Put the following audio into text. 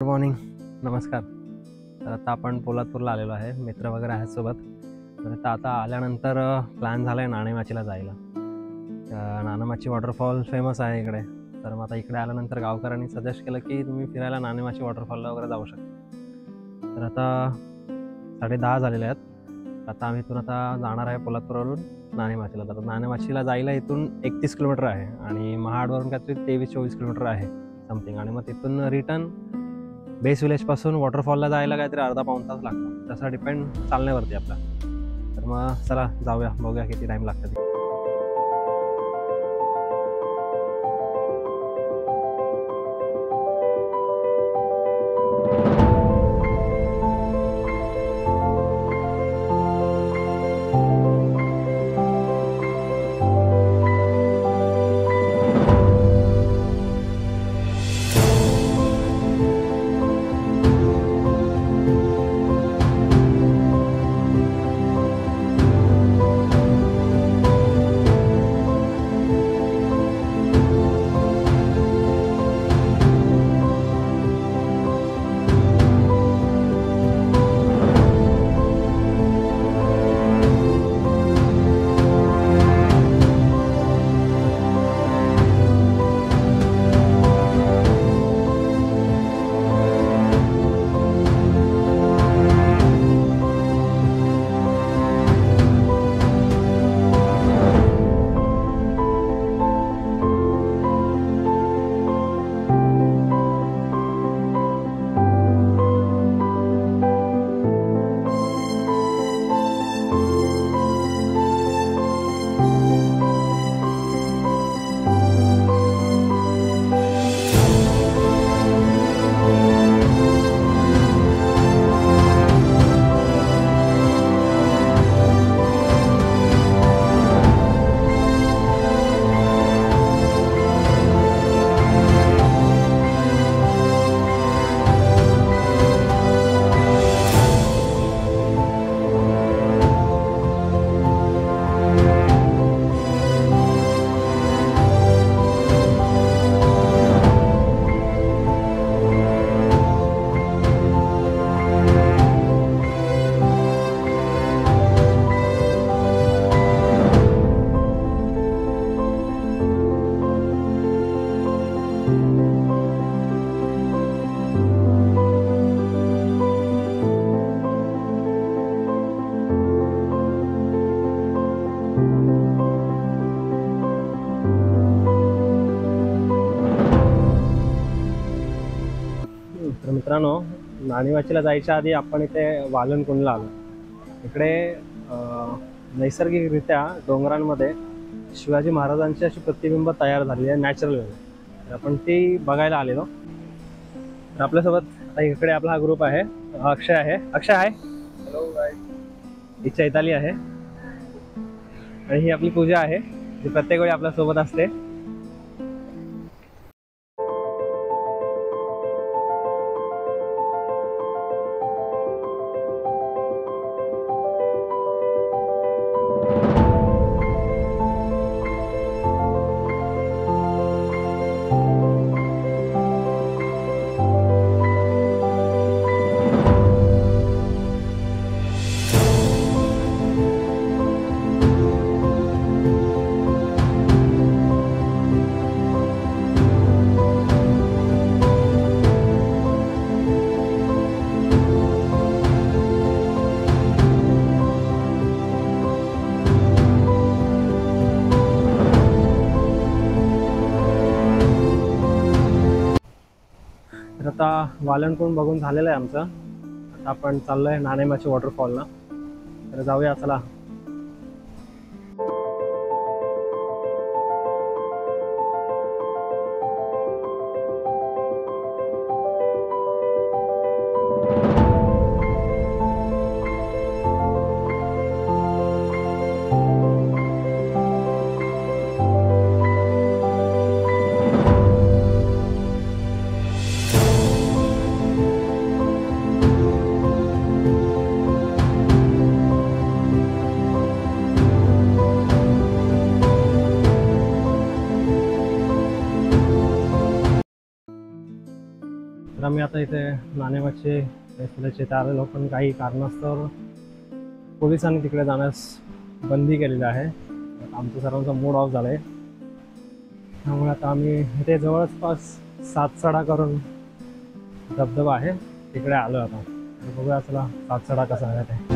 Good morning, नमस्कार. तर आता आपण पोलादपूरला आलेलो आहे. मित्र वगैरे आहेत सोबत. तर आता आल्यानंतर प्लॅन झाला आहे नाणेमाचीला जायला. नाणेमाची वॉटरफॉल फेमस आहे इकडे. तर मग आता इकडे आल्यानंतर गावकऱ्यांनी सजेस्ट केलं की तुम्ही फिरायला नाणेमाची वॉटरफॉलला वगैरे जाऊ शकता. तर आता 10:30 झालेले आहेत. आता आम्ही इथून जाणार आहे पोलादपूरवरून नाणेमाचीला. तर नाणेमाचीला जायला इथून 31 किलोमीटर आहे आणि महाडवरून काहीतरी 23-24 किलोमीटर आहे समथिंग. आणि मग तिथून रिटर्न बेस विलेजपासून वॉटरफॉलला जायला काहीतरी अर्धा पाऊण तास लागतो. तसा डिपेंड चालण्यावरती आपला. तर मग चला जाऊया, बघूया किती टाईम लागतं ते. तर मित्रांनो, नाणेमाचीला जायच्या आधी आपण इथे वालनकुंडला आलो. इकडे नैसर्गिकरित्या डोंगरांमध्ये शिवाजी महाराजांची अशी प्रतिबिंब तयार झालेली आहे नॅचरल वे. तर आपण ती बघायला आलेलो. तर आपल्यासोबत आता इकडे आपला हा ग्रुप आहे. अक्षय आहे. अक्षय आहे. हॅलो गाय. ही चैताली आहे आणि ही आपली पूजा आहे जी प्रत्येक वेळी आपल्यासोबत असते. तर आता वालनकुंड बघून झालेलं आहे आमचं. आता आपण चाललोय नाणेमाची वॉटरफॉलला. तर जाऊया चला. आम्ही आता इथे नाणेमाची फेस्टिवलचे इथे आलेलो, पण काही कारणास्तव पोलिसांनी तिकडे जाण्यास बंदी केलेली आहे. आमचं सर्वांचा मूड ऑफ झाला आहे, त्यामुळे आता आम्ही इथे जवळपास सातसडा करून धबधबा आहे तिकडे आलो आता. बघूया चला सातसडा कसा आहे ते.